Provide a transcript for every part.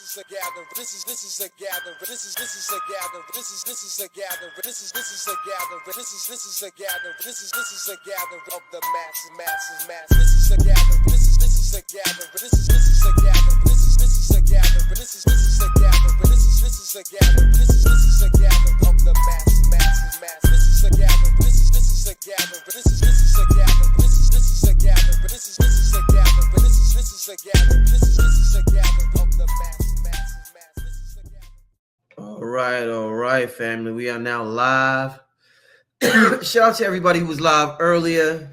is a gathering. This is a gathering. This is a gathering. This is a gathering. This is a gathering. This is a gathering. This is a gathering of the masses. This is a gathering. This is a gathering. This is a gathering. This is a gathering. This is a gathering. This is a gathering. This is a gathering of the masses. This is a gathering. This is a gathering. This is a gathering. This is a gathering. This is a gathering. This is a gathering. This is a gathering of the masses. This is a gathering. All right, family. We are now live. Shout out to everybody who was live earlier.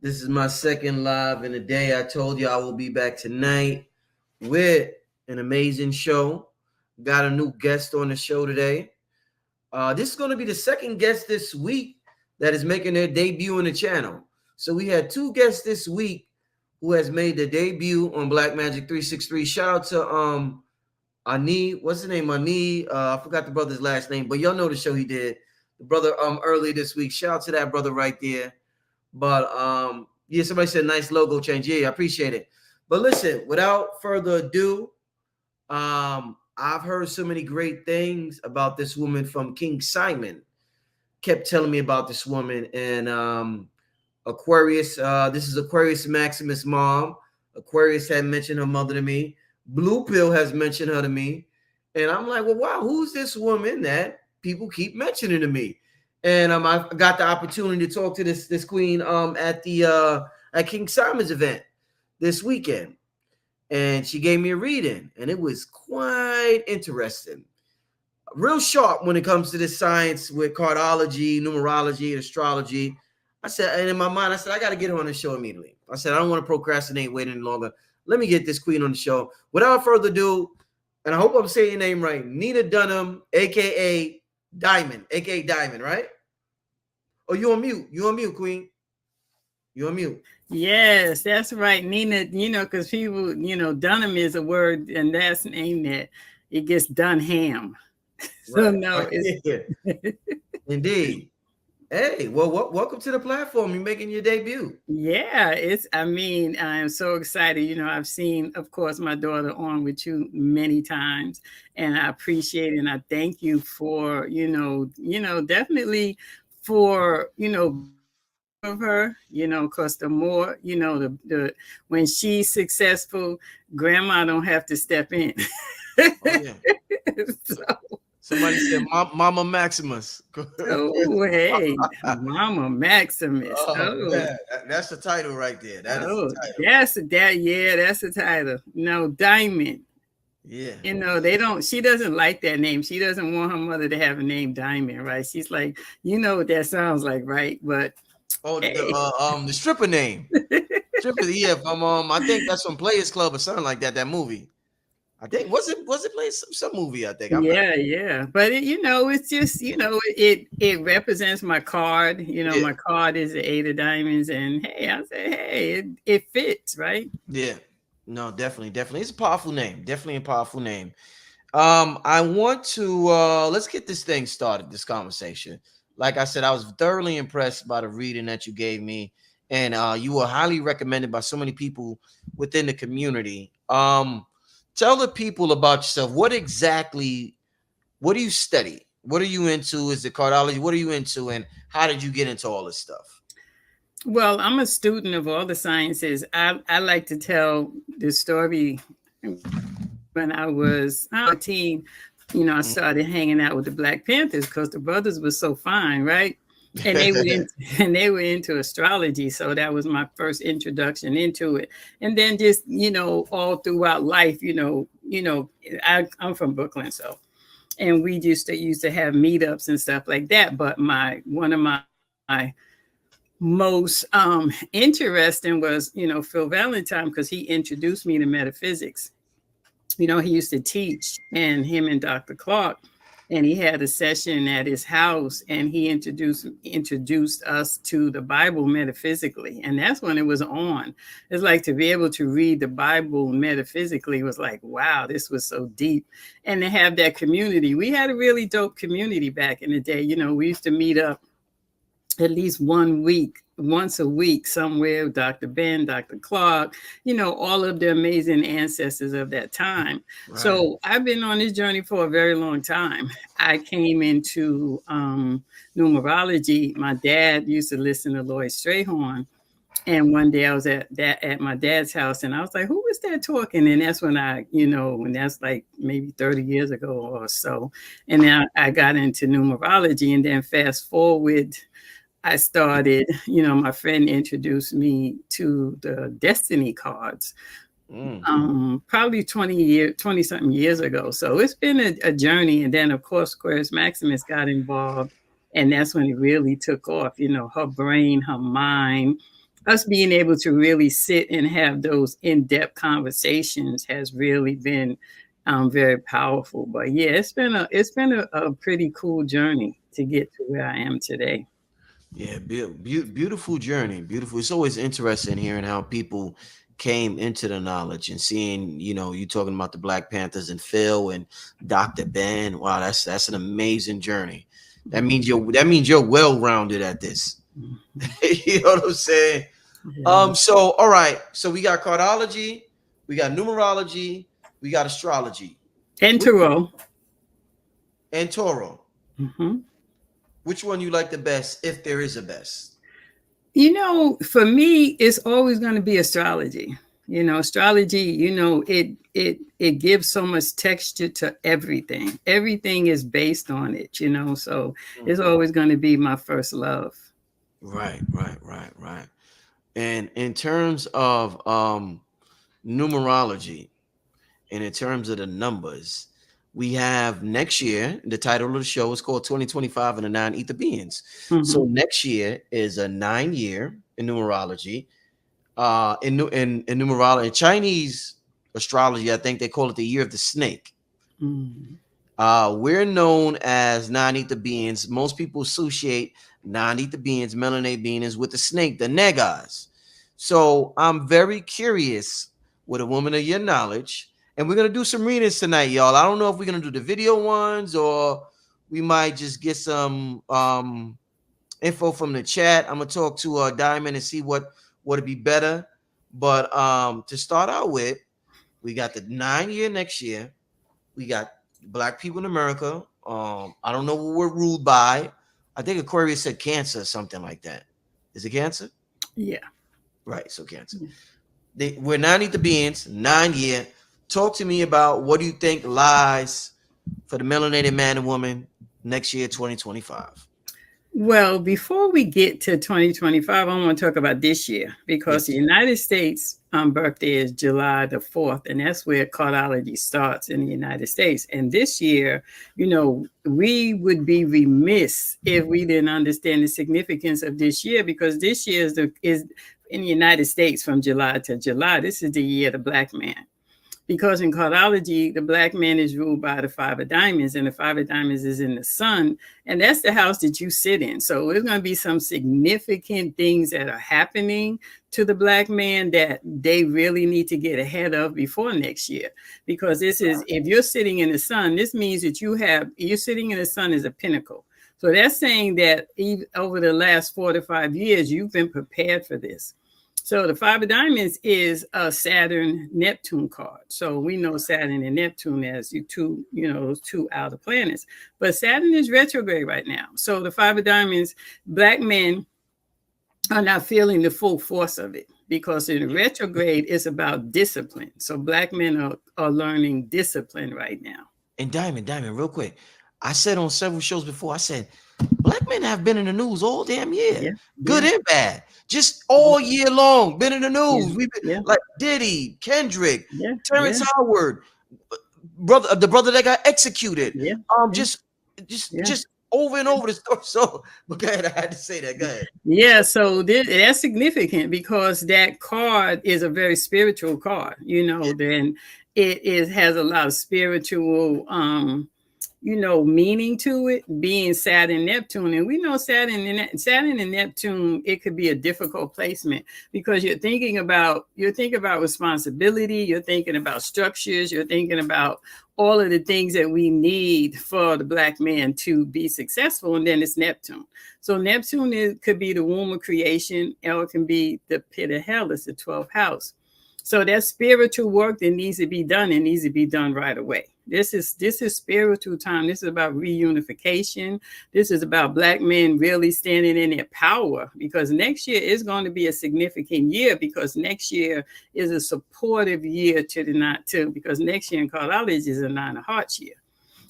This is my second live in a day. I told you I will be back tonight with an amazing show. Got a new guest on the show today. This is going to be the second guest this week that is making their debut on the channel. So we had two guests this week who has made their debut on Blackmagik363. Shout out to Ani. What's his name? Ani. I forgot the brother's last name, but y'all know the show he did. The brother early this week. Shout out to that brother right there. But yeah, somebody said nice logo change. Yeah, I appreciate it. But listen, without further ado, I've heard so many great things about this woman from King Simon. Kept telling me about this woman, and Aquarius. This is Aquarius Maximus' mom. Aquarius had mentioned her mother to me. Blue Pill has mentioned her to me, and I'm like, well, wow, who's this woman that people keep mentioning to me? And I got the opportunity to talk to this queen at King Simon's event this weekend. And she gave me a reading, and it was quite interesting. Real sharp when it comes to this science with cardology, numerology, and astrology. I said, and in my mind, I said, I got to get her on the show immediately. I said, I don't want to procrastinate, wait any longer. Let me get this queen on the show. Without further ado, and I hope I'm saying your name right, Nina Dunham, a.k.a. Diamond, a.k.a. Diamond, right? Oh, you on mute. You on mute, queen. You on mute. Yes, that's right, Nina. You know, because people, Dunham is a word, and that's aimed at it gets done ham. So right. no, it's indeed. Hey, well, welcome to the platform. You're making your debut. Yeah, I am so excited. I've seen, of course, my daughter on with you many times, and I appreciate it, and I thank you for, definitely for, of her, because the more, the when she's successful, grandma don't have to step in. Oh, yeah. So. Somebody said Mama Maximus. Oh, hey, Mama Maximus. Oh. That's the title right there. That is the title. That's the title. No, Diamond. Yeah. She doesn't like that name. She doesn't want her mother to have a name Diamond, right? She's like, you know what that sounds like, right? But the stripper name. Stripper, yeah, from I think that's from Players Club or something like that, that movie. I think was it playing some movie, I think. Yeah. But it's just, it represents my card. My card is the 8 of diamonds, and it fits, right? Yeah. No, definitely. It's a powerful name. Definitely a powerful name. I want to let's get this thing started, this conversation. Like I said, I was thoroughly impressed by the reading that you gave me, and you were highly recommended by so many people within the community. Tell the people about yourself. What do you study? What are you into? Is it cardology? What are you into? And how did you get into all this stuff? Well, I'm a student of all the sciences. I like to tell the story. When I was 14, I started hanging out with the Black Panthers because the brothers were so fine, right? And they were into astrology. So that was my first introduction into it. And then just, all throughout life, I'm from Brooklyn. So, and we used to have meetups and stuff like that. But one of my most interesting was, Phil Valentine, because he introduced me to metaphysics. He used to teach, and him and Dr. Clark, and he had a session at his house, and he introduced us to the Bible metaphysically. And that's when it was on. It's like to be able to read the Bible metaphysically was like, wow, this was so deep. And to have that community, we had a really dope community back in the day. We used to meet up at least once a week somewhere with Dr. Ben, Dr. Clark, all of the amazing ancestors of that time. Right. So I've been on this journey for a very long time. I came into numerology. My dad used to listen to Lloyd Strayhorn. And one day I was at my dad's house, and I was like, "Who was that talking?" And that's when and that's like maybe 30 years ago or so. And then I got into numerology, and then fast forward, I started. My friend introduced me to the destiny cards. Probably 20 something years ago. So it's been a journey. And then of course, Aquarius Maximus got involved, and that's when it really took off. Her brain, her mind, us being able to really sit and have those in-depth conversations has really been very powerful. But yeah, it's been a pretty cool journey to get to where I am today. Yeah, beautiful journey. Beautiful. It's always interesting hearing how people came into the knowledge and seeing, you talking about the Black Panthers and Phil and Dr. Ben. Wow, that's an amazing journey. That means you're well-rounded at this. You know what I'm saying? Yeah. So all right. So we got cardology, we got numerology, we got astrology. And tarot. And Toro. Mm-hmm. Which one you like the best, if there is a best? For me, it's always going to be astrology. Astrology, it gives so much texture to everything. Everything is based on it, so it's always going to be my first love. Right. And in terms of numerology and in terms of the numbers, we have next year, the title of the show is called 2025 and the 9 Ether Beings. Mm-hmm. So next year is a 9-year in numerology. In numerology, in Chinese astrology, I think they call it the year of the snake. Mm-hmm. We're known as 9 Ether Beings. Most people associate 9 Ether Beings, melanated beings, with the snake, the Negas. So I'm very curious with a woman of your knowledge. And we're going to do some readings tonight, y'all. I don't know if we're going to do the video ones or we might just get some info from the chat. I'm going to talk to Diamond and see what would be better. But to start out with, we got the 9-year next year. We got Black people in America. I don't know what we're ruled by. I think Aquarius said Cancer or something like that. Is it Cancer? Yeah. Right, so Cancer. We're 9 Ether Beings, 9-year. Talk to me about what do you think lies for the melanated man and woman next year, 2025? Well, before we get to 2025, I want to talk about this year because the United States birthday is July the 4th, and that's where cardology starts in the United States. And this year, we would be remiss if we didn't understand the significance of this year, because this year is in the United States from July to July. This is the year of the Black man. Because in cardology, the Black man is ruled by the 5 of diamonds, and the 5 of diamonds is in the sun, and that's the house that you sit in. So there's going to be some significant things that are happening to the Black man that they really need to get ahead of before next year. Because this is, if you're sitting in the sun, this means that you're sitting in the sun as a pinnacle. So that's saying that over the last 4 to 5 years, you've been prepared for this. So the 5 of diamonds is a Saturn-Neptune card. So we know Saturn and Neptune as those two outer planets. But Saturn is retrograde right now. So the 5 of diamonds, Black men are not feeling the full force of it, because in retrograde, it's about discipline. So Black men are learning discipline right now. And Diamond, real quick. I said on several shows before, I said, Black men have been in the news all damn year, good and bad, just all year long. Been in the news. We've been like Diddy, Kendrick, Terrence Howard, the brother that got executed. Just over and over the story. So, but go ahead, I had to say that. Go ahead. Yeah, so that's significant because that card is a very spiritual card. Then it has a lot of spiritual. meaning to it, being Saturn Neptune. And we know Saturn and Neptune, it could be a difficult placement because you're thinking about responsibility, you're thinking about structures, you're thinking about all of the things that we need for the Black man to be successful. And then it's Neptune. So Neptune could be the womb of creation, or it can be the pit of hell. It's the 12th house. So that spiritual work that needs to be done, it needs to be done right away. This is spiritual time. This is about reunification. This is about Black men really standing in their power, because next year is going to be a significant year, because next year is a supportive year because next year in Cardology is a 9 of Hearts year.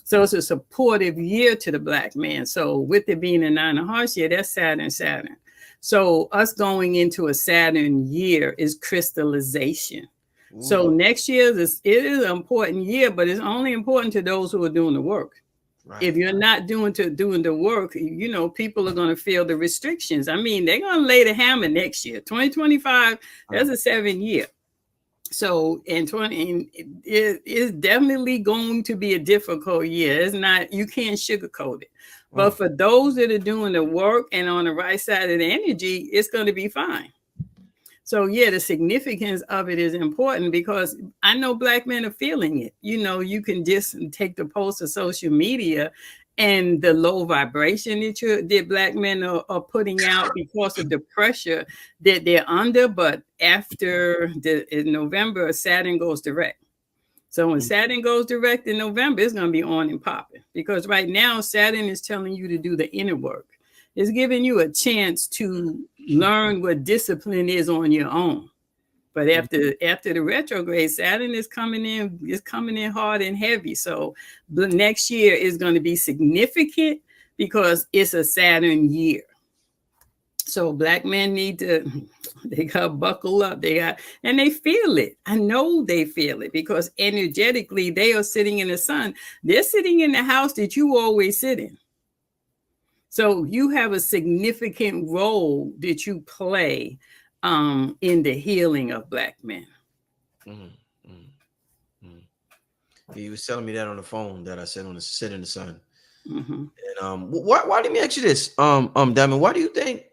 So it's a supportive year to the Black man. So with it being a 9 of Hearts year, that's Saturn. So us going into a Saturn year is crystallization. Ooh. So next year it is an important year, but it's only important to those who are doing the work. Right. If you're not doing the work, people are going to feel the restrictions. I mean, they're going to lay the hammer next year. 2025, that's a 7 year. So it is definitely going to be a difficult year. It's not, you can't sugarcoat it. But for those that are doing the work and on the right side of the energy, it's going to be fine. So yeah, the significance of it is important, because I know Black men are feeling it. You can just take the post of social media and the low vibration that Black men are putting out because of the pressure that they're under. But after in November, Saturn goes direct. So when Saturn goes direct in November, it's going to be on and popping, because right now Saturn is telling you to do the inner work. It's giving you a chance to learn what discipline is on your own. But after the retrograde, Saturn is coming in hard and heavy. So the next year is going to be significant because it's a Saturn year. So Black men they got to buckle up. And they feel it. I know they feel it, because energetically they are sitting in the sun. They're sitting in the house that you always sit in. So you have a significant role that you play in the healing of Black men. He was telling me that on the phone, that I said on the sit in the sun. And why let me ask you this, Diamond, why do you think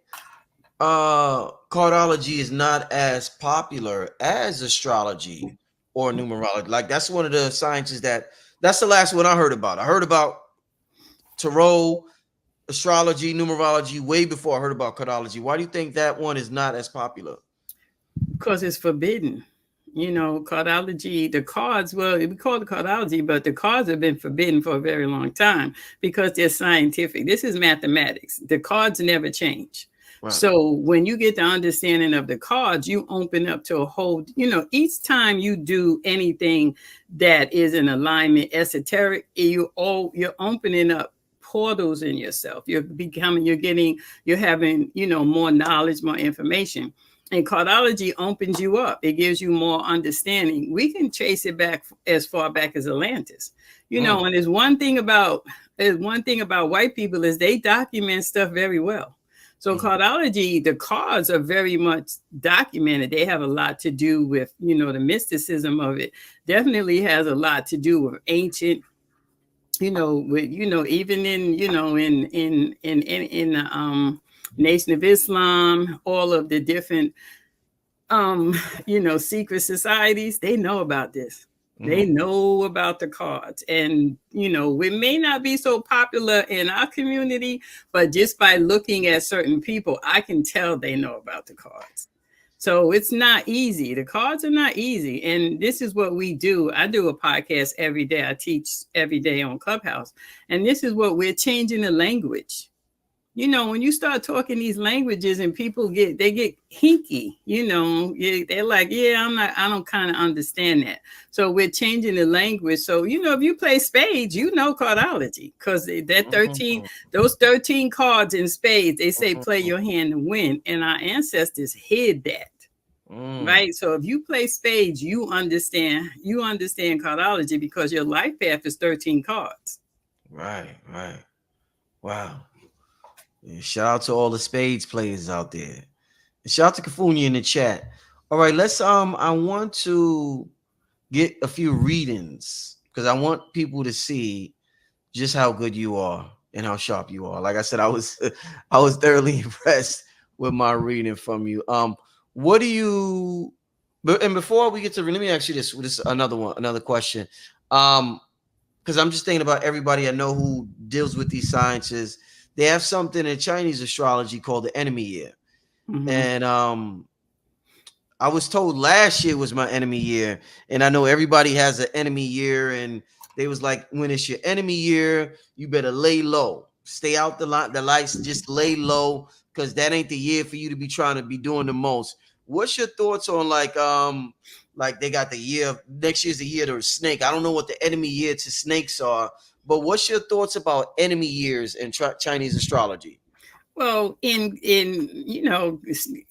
Cardology is not as popular as astrology or numerology? Like, that's one of the sciences that's the last one I heard about. I heard about tarot, astrology, numerology way before I heard about Cardology. Why do you think that one is not as popular? Because it's forbidden. Cardology, the cards, well, we call it Cardology, but the cards have been forbidden for a very long time because they're scientific. This is mathematics. The cards never change. Right. So when you get the understanding of the cards, you open up to a whole, each time you do anything that is in alignment, esoteric, you're opening up portals in yourself. You're having, more knowledge, more information. And Cardology opens you up. It gives you more understanding. We can trace it back as far back as Atlantis, and there's one thing about white people is they document stuff very well. So Cardology, the cards are very much documented. They have a lot to do with, the mysticism of it. Definitely has a lot to do with ancient, even in the Nation of Islam, all of the different, secret societies, they know about this. They know about the cards. And, it may not be so popular in our community, but just by looking at certain people, I can tell they know about the cards. So it's not easy. The cards are not easy. And this is what we do. I do a podcast every day. I teach every day on Clubhouse. And this is what we're changing the language. When you start talking these languages and people get hinky, they're like, I don't kind of understand that. So we're changing the language. So, if you play spades, Cardology, because those 13 cards in spades, they say play your hand to win. And our ancestors hid that. Right. So if you play spades, you understand Cardology because your life path is 13 cards. Right. Wow. Shout out to all the spades players out there. Shout out to Kafunia in the chat. All right, let's I want to get a few readings because I want people to see just how good you are and how sharp you are. Like I said, I was I was thoroughly impressed with my reading from you. What do you? And before we get to, let me ask you this another question. Because I'm just thinking about everybody I know who deals with these sciences. They have something in Chinese astrology called the enemy year, and I was told last year was my enemy year, and I know everybody has an enemy year, and they was like, when it's your enemy year, you better lay low, stay out the lights, just lay low, because that ain't the year for you to be trying to be doing the most. What's your thoughts on like they got the year next year's the year to a snake? I don't know what the enemy year to snakes are, but what's your thoughts about enemy years in Chinese astrology? Well, in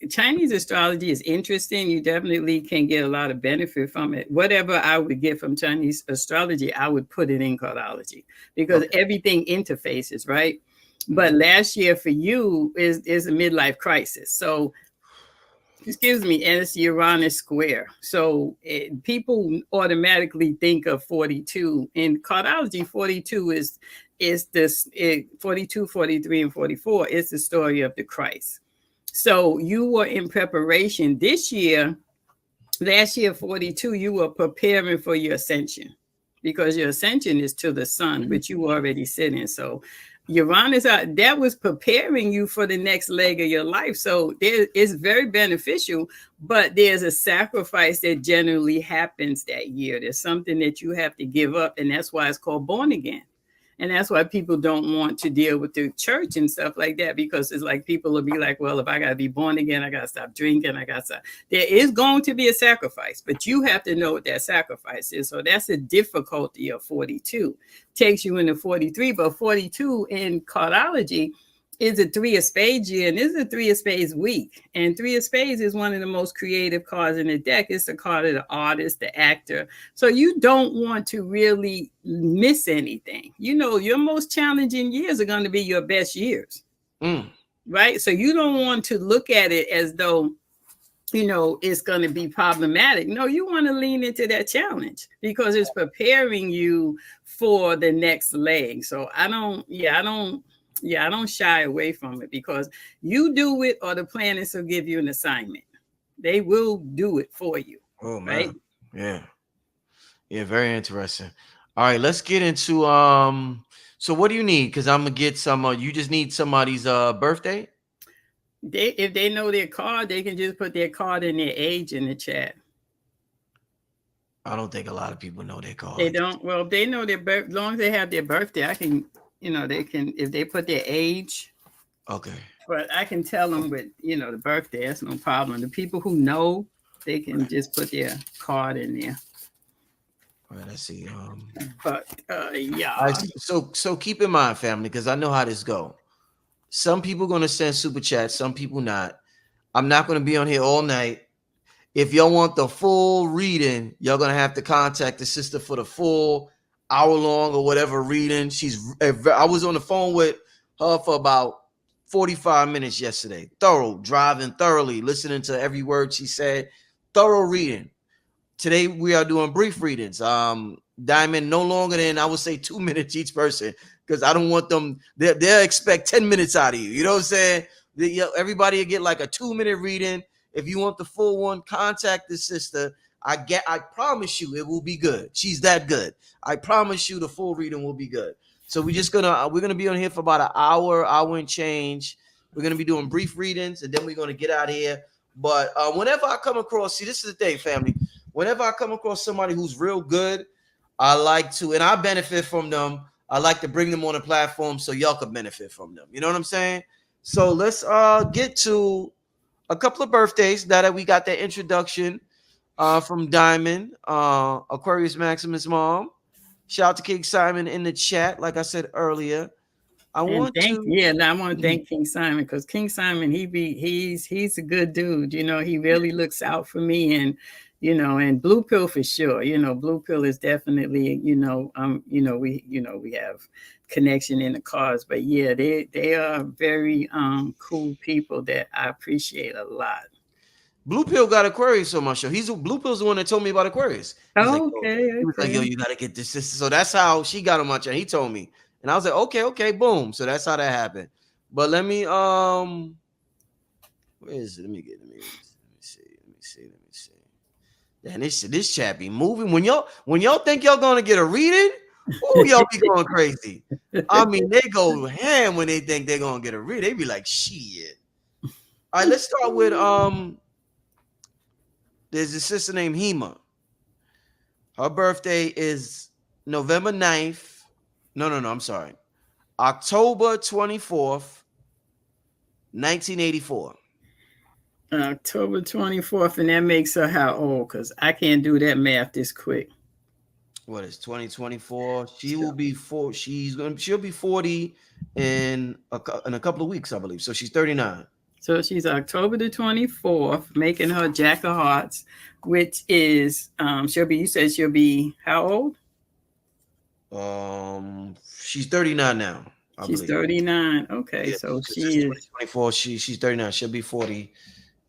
Chinese astrology is interesting. You definitely can get a lot of benefit from it. Whatever I would get from Chinese astrology, I would put it in cardology because everything interfaces, right? But last year for you is a midlife crisis. So excuse me, and it's Uranus square. So people automatically think of 42. In cardology, 42 is this 42, 43, and 44 is the story of the Christ. So you were in preparation this year. Last year, 42, you were preparing for your ascension because your ascension is to the sun, which you already sit in. So Uranus, that was preparing you for the next leg of your life. So it's very beneficial, but there's a sacrifice that generally happens that year. There's something that you have to give up, and that's why it's called born again. And that's why people don't want to deal with the church and stuff like that, because it's like people will be like, well, if I got to be born again, I got to stop drinking. I got to stop. There is going to be a sacrifice, but you have to know what that sacrifice is. So that's the difficulty of 42. Takes you into 43, but 42 in cardology is a 3 of spades year, and this is a 3 of spades week. And 3 of spades is one of the most creative cards in the deck. It's the card of the artist, the actor. So you don't want to really miss anything. You know, your most challenging years are going to be your best years, right? So you don't want to look at it as though, you know, it's going to be problematic. No, you want to lean into that challenge because it's preparing you for the next leg. So I don't shy away from it because you do it or the planets will give you an assignment. They will do it for you. Oh, man. Right? Yeah. Yeah, very interesting. All right, let's get into so what do you need? Because I'm gonna get some you just need somebody's birthday. If they know their card, they can just put their card and their age in the chat. I don't think a lot of people know their card. They don't. Well, if they know their birth, as long as they have their birthday, I can, you know, they can, if they put their age. Okay. But I can tell them with, you know, the birthday, that's no problem. The people who know, they can just put their card in there. All right, let's see. But yeah. All right, so keep in mind, family, because I know how this go. Some people gonna send super chats, some people not. I'm not gonna be on here all night. If y'all want the full reading, y'all gonna have to contact the sister for the full hour long or whatever reading. I was on the phone with her for about 45 minutes yesterday. Driving thoroughly, listening to every word she said. Thorough reading. Today we are doing brief readings. Diamond, no longer than I would say 2 minutes each person, because I don't want them. They'll expect 10 minutes out of you. You know what I'm saying? Everybody will get like a 2-minute reading. If you want the full one, contact the sister. I promise you it will be good. She's that good. I promise you the full reading will be good. So we're gonna be on here for about an hour and change. We're gonna be doing brief readings, and then we're gonna get out of here. But whenever I come across, see, this is the thing, family. Whenever I come across somebody who's real good, I like to, and I benefit from them. I like to bring them on a platform so y'all can benefit from them. You know what I'm saying? So let's get to a couple of birthdays that we got that introduction from Diamond, Aquarius Maximus mom. Shout out to King Simon in the chat, like I said earlier. I want to thank King Simon, because King Simon, he's a good dude. You know, he really looks out for me, and you know, and Blue Pill for sure. You know, Blue Pill is definitely, we have connection in the cars, but yeah, they are very cool people that I appreciate a lot. Blue Pill got Aquarius on my show. Blue Pill's the one that told me about Aquarius. He was like, yo, you gotta get this. So that's how she got on my channel. He told me, And I was like, okay, boom. So that's how that happened. But let me where is it? Let me see. And this chat be moving. When y'all think y'all gonna get a reading, oh, y'all be going crazy. I mean, they go ham when they think they're gonna get a reading. They be like, shit. All right, let's start with there's a sister named Hema. Her birthday is November 9th. No, I'm sorry. October 24th, 1984. October 24th, and that makes her how old? Because I can't do that math this quick. What is 2024? She will be she'll be 40 in a couple of weeks, I believe. So she's 39. So she's October the 24th, making her Jack of Hearts, which is you said she'll be how old? She's 39 now. She's 39. Okay, yeah, so she is 2024. She's 39. She'll be 40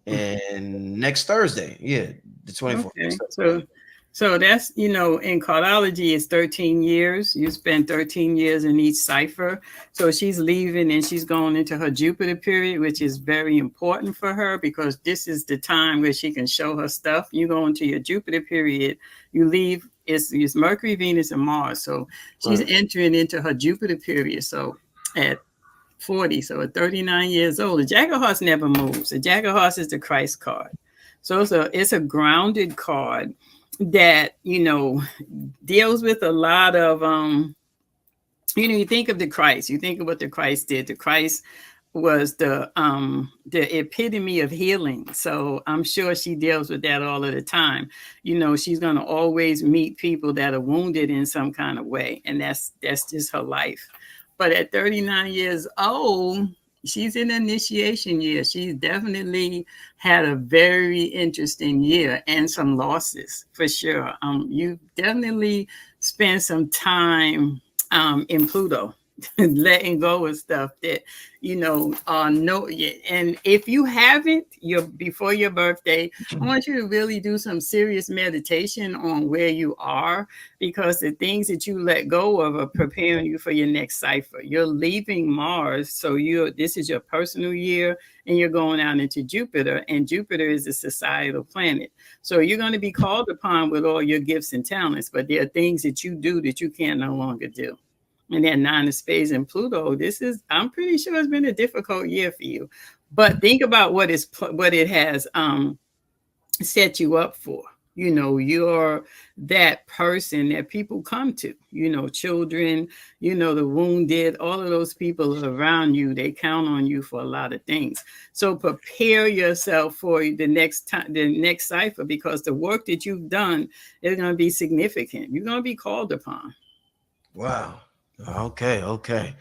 and next Thursday. Yeah, the 24th. Okay. So that's, in cardology, it's 13 years. You spend 13 years in each cipher. So she's leaving and she's going into her Jupiter period, which is very important for her because this is the time where she can show her stuff. You go into your Jupiter period, you leave, it's Mercury, Venus, and Mars. So she's entering into her Jupiter period. So at 40, so at 39 years old, the Jack of Hearts never moves. The Jack of Hearts is the Christ card. So it's a grounded card that deals with a lot of you think of the Christ, you think of what the Christ did. The Christ was the epitome of healing. So I'm sure she deals with that all of the time. She's going to always meet people that are wounded in some kind of way, and that's just her life. But at 39 years old, she's in initiation year. She's definitely had a very interesting year and some losses for sure. You definitely spent some time in Pluto, letting go of stuff that and if you haven't, before your birthday, I want you to really do some serious meditation on where you are, because the things that you let go of are preparing you for your next cipher. You're leaving Mars, so this is your personal year, and you're going out into Jupiter, and Jupiter is a societal planet. So you're going to be called upon with all your gifts and talents, but there are things that you do that you can no longer do. And then 9 of Spades and Pluto, I'm pretty sure it's been a difficult year for you. But think about what it has set you up for. You're that person that people come to, children, the wounded, all of those people around you, they count on you for a lot of things. So prepare yourself for the next cipher, because the work that you've done is going to be significant. You're going to be called upon. Wow. Okay.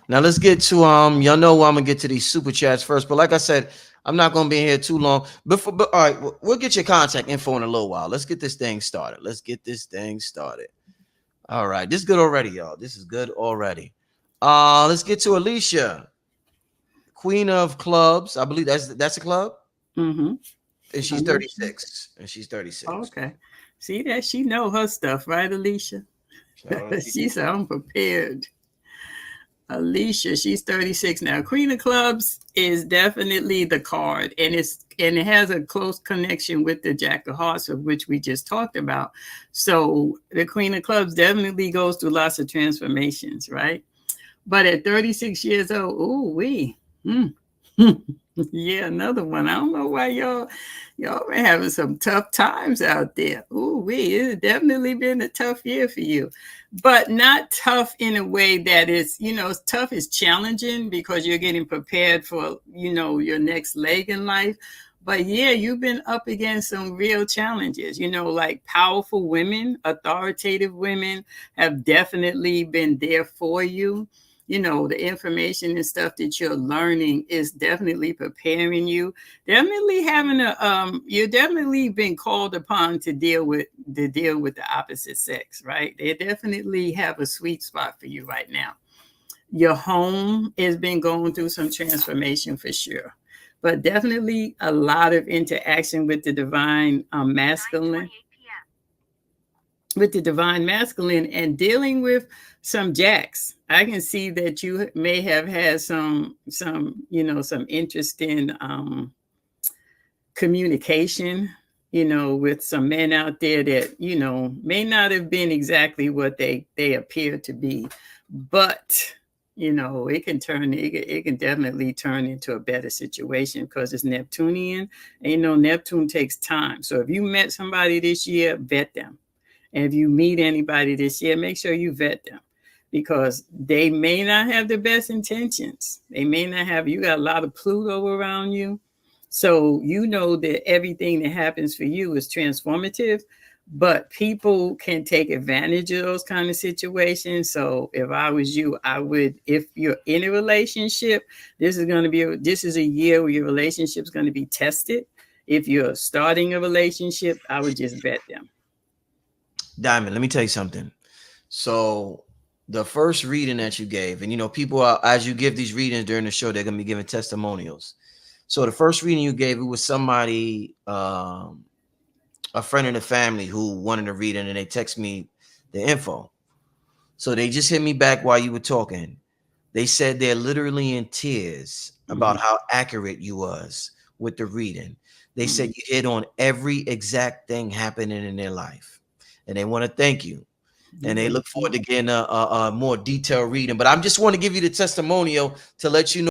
Now let's get to y'all know I'm gonna get to these super chats first, but like I said, I'm not gonna be here too long. But all right, we'll get your contact info in a little while. Let's get this thing started. All right, this is good already, y'all. This is good already. Let's get to Alicia, Queen of Clubs. I believe that's a club. Mm-hmm. And she's 36. Okay. See that she know her stuff, right, Alicia? She said, I'm prepared. Alicia, she's 36 now. Queen of Clubs is definitely the card, and it has a close connection with the Jack of Hearts, of which we just talked about. So the Queen of Clubs definitely goes through lots of transformations, right? But at 36 years old, yeah, another one. I don't know why y'all been having some tough times out there. It's definitely been a tough year for you, but not tough in a way that is, tough is challenging, because you're getting prepared for, your next leg in life. But yeah, you've been up against some real challenges, like powerful women, authoritative women have definitely been there for you. The information and stuff that you're learning is definitely preparing you. Definitely you're definitely been called upon to deal with the opposite sex, right? They definitely have a sweet spot for you right now. Your home has been going through some transformation for sure, but definitely a lot of interaction with the divine masculine. With the divine masculine, and dealing with some jacks. I can see that you may have had some some interesting communication, with some men out there that may not have been exactly what they appear to be, but it can definitely turn into a better situation because it's Neptunian, and Neptune takes time. So if you met somebody this year, vet them. And if you meet anybody this year, make sure you vet them, because they may not have the best intentions. They may not have, you got a lot of Pluto around you. So that everything that happens for you is transformative, but people can take advantage of those kind of situations. So if I was you, I would, if you're in a relationship, this is a year where your relationship is going to be tested. If you're starting a relationship, I would just vet them. Diamond, let me tell you something. So the first reading that you gave, and people are, as you give these readings during the show, they're going to be giving testimonials. So the first reading you gave, it was somebody, a friend in the family who wanted to read it, and they text me the info. So they just hit me back while you were talking. They said they're literally in tears about how accurate you was with the reading. They said you hit on every exact thing happening in their life, and they want to thank you. And they look forward to getting a more detailed reading. But I just want to give you the testimonial to let you know